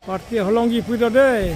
Parti holongi puida deh.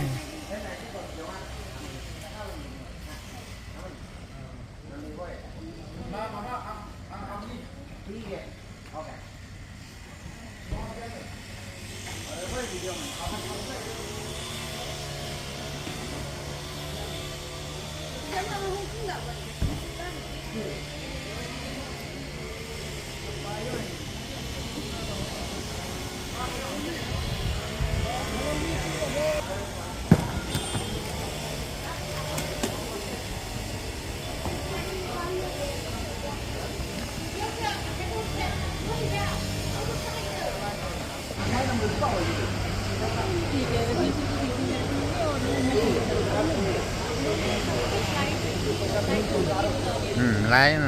Lain.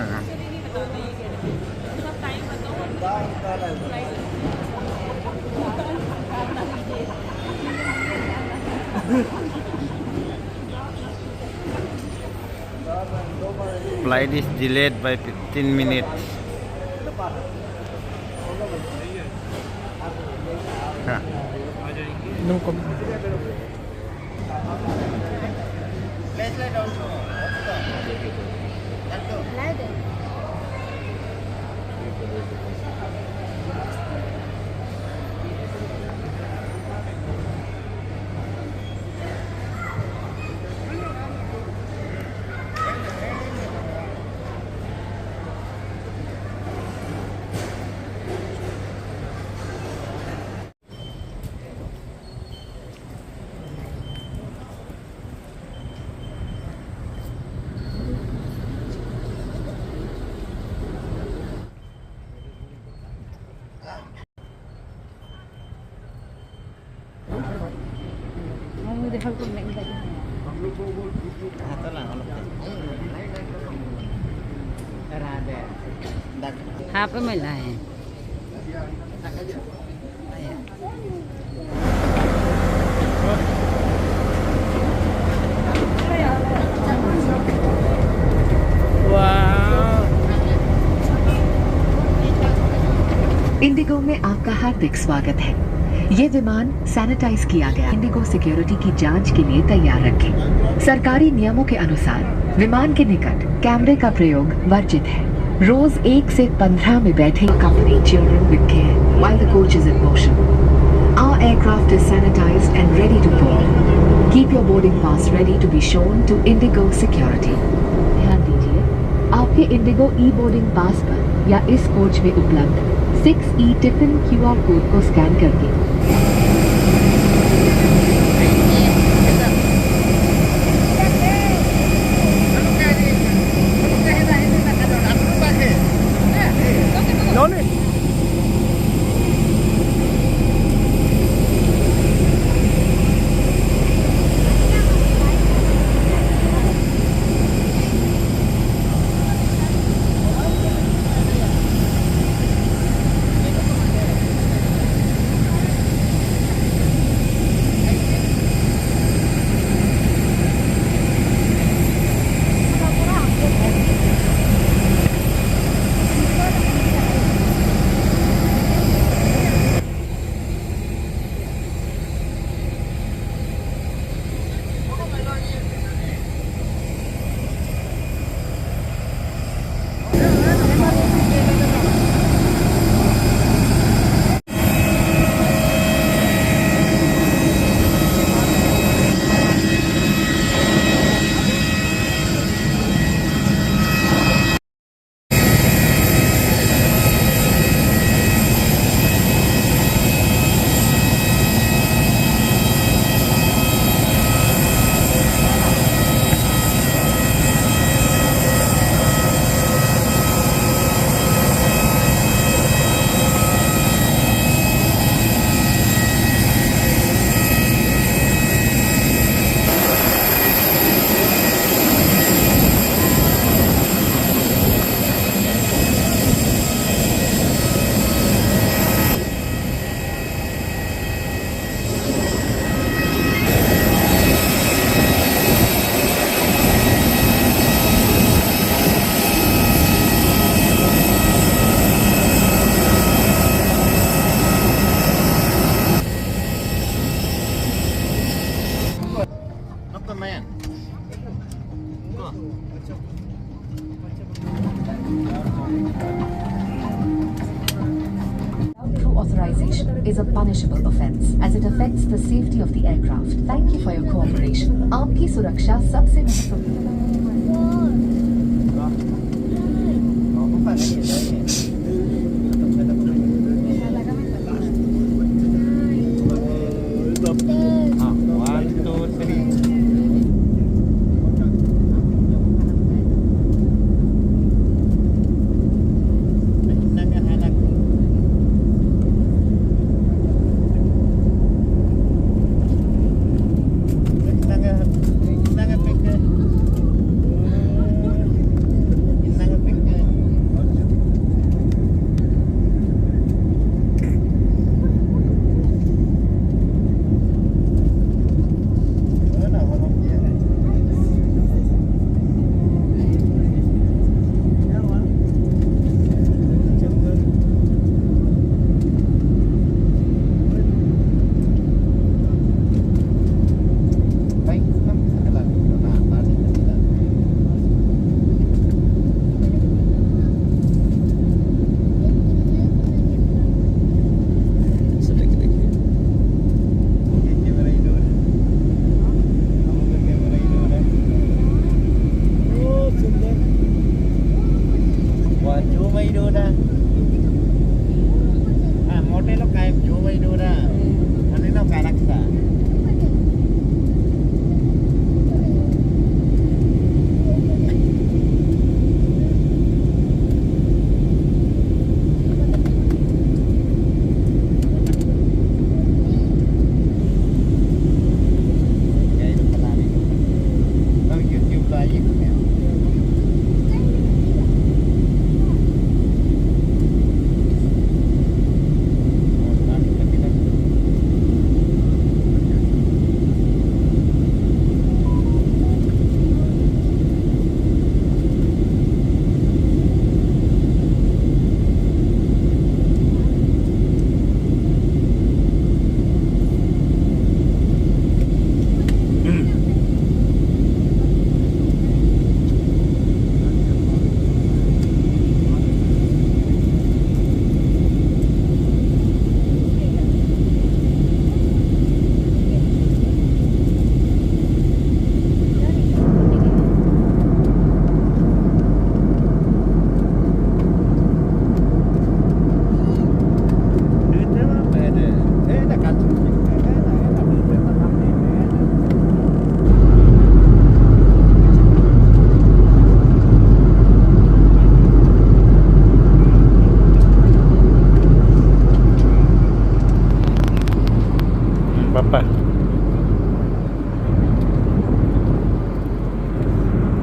Flight is delayed by 15 minutes. No comment. Hap mới lại. Indigo में आपका हार्दिक स्वागत है। ये विमान सैनिटाइज किया गया। इंडिगो सिक्योरिटी की जांच के लिए तैयार रखें। सरकारी नियमों के अनुसार विमान के निकट कैमरे का प्रयोग वर्जित है। रोज 1 से 15 में बैठे company children with care while the coach is in motion. Our aircraft is sanitized and ready to board. Keep your boarding pass ready to be shown to Indigo Security. ध्यान दीजिए, आपके इंडिगो ई बोर्डिंग पास पर या इस coach में उपलब्ध 6E tiffin QR code को scan करके authorization is a punishable offense as it affects the safety of the aircraft. Thank you for your cooperation. आपकी सुरक्षा सबसे महत्वपूर्ण।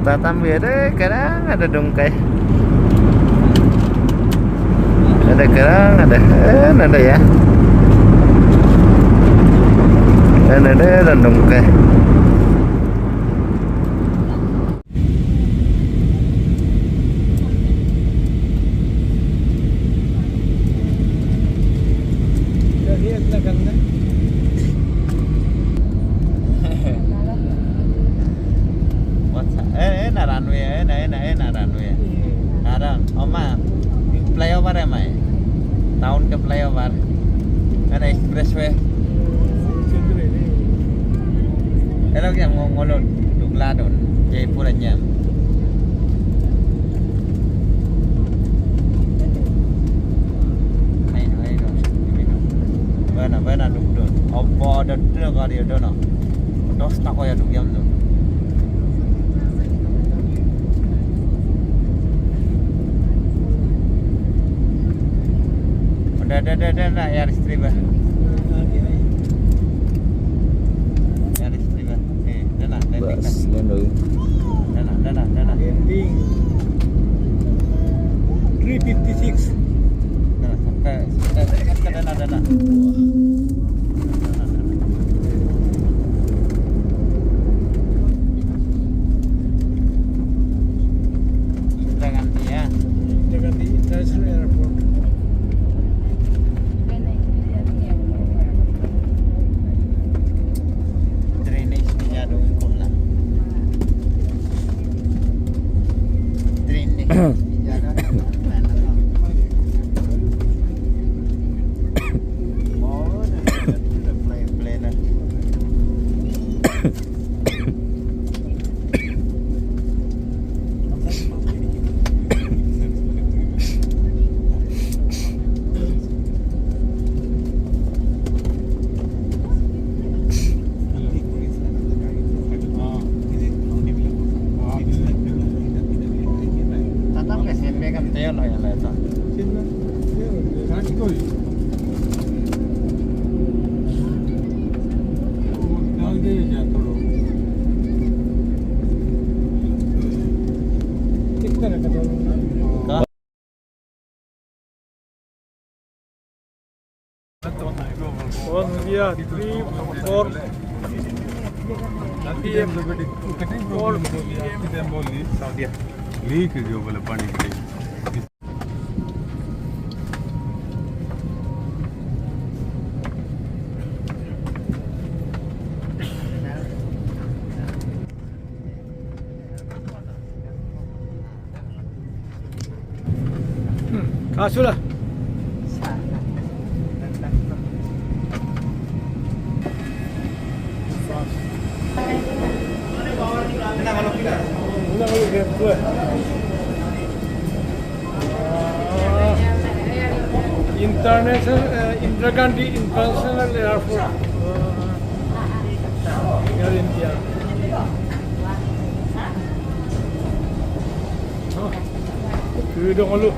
Batam beda, kadang ada dongkai, ada kerang, ada ya, dan ada dongkai. Flyover ya mai, tahun ke flyover, ada expressway. Kalau yang ngolot, Dugladon, Jaipur aja. Mana dugdon, apa ada tu kalau dia dono, dos tak kaya dugyam tu. Ada Yaris Triba. Yaris Triba. Dana. Bas, landing. Dana. Ending 356. Dana sampai ke dana. Gandhi International Airport. 1 yeah 3 4 PM 4 leak जो बोले पानी की kaso lah Una kalau game tu international Indira Gandhi International Airport Air India tu dong lu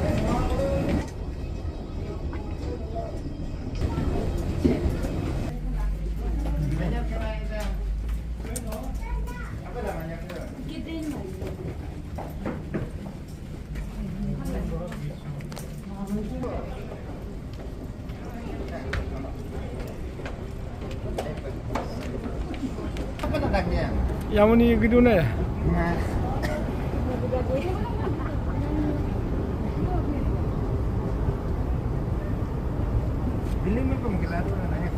yang ni gitu na Delhi में कम खिला रहा है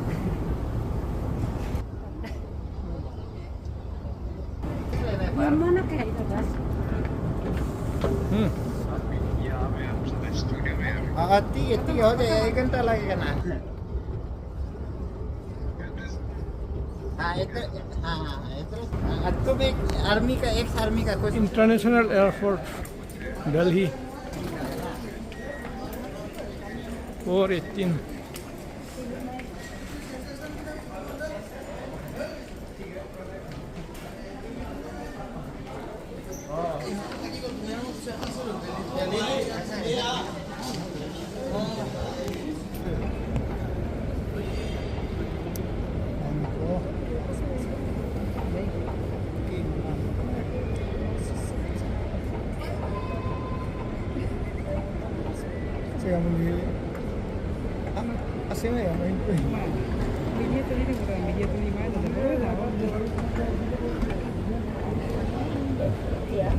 Mana kayak itu bos? ती हो जाए 1 घंटा लगेगा ना हाँ तो में आर्मी का एक्स आर्मी का कुछ International Airport Delhi 418 Saya muli asing ya main tu. Media tu ni bukan media tu ni mana? Ya.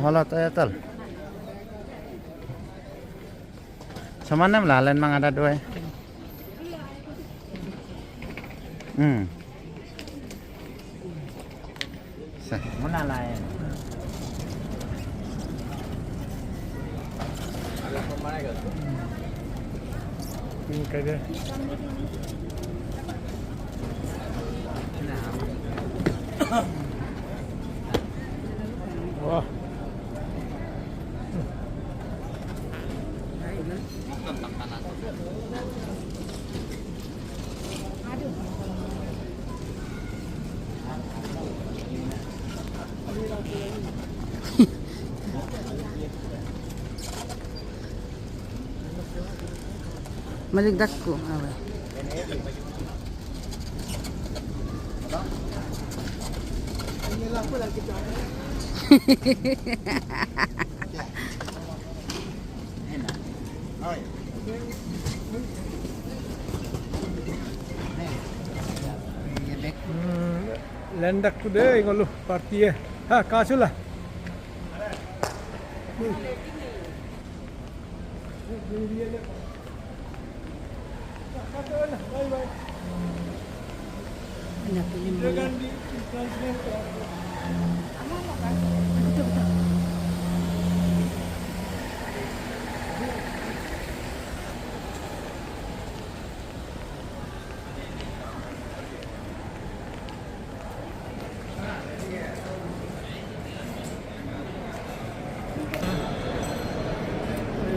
Halo tal. Sama nam lalan mga dadwe. Sa muna lain. Ini kayak wah. Maligdak ko. Away. Landak tu deh kalau party ya. Ha, kasu lah. Anak ini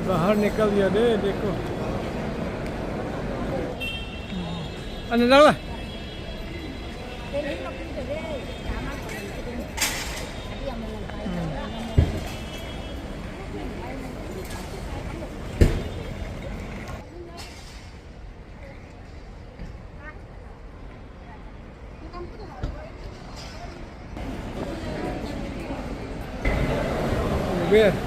बाहर निकल गया दे देखो अंदर डाला Weird.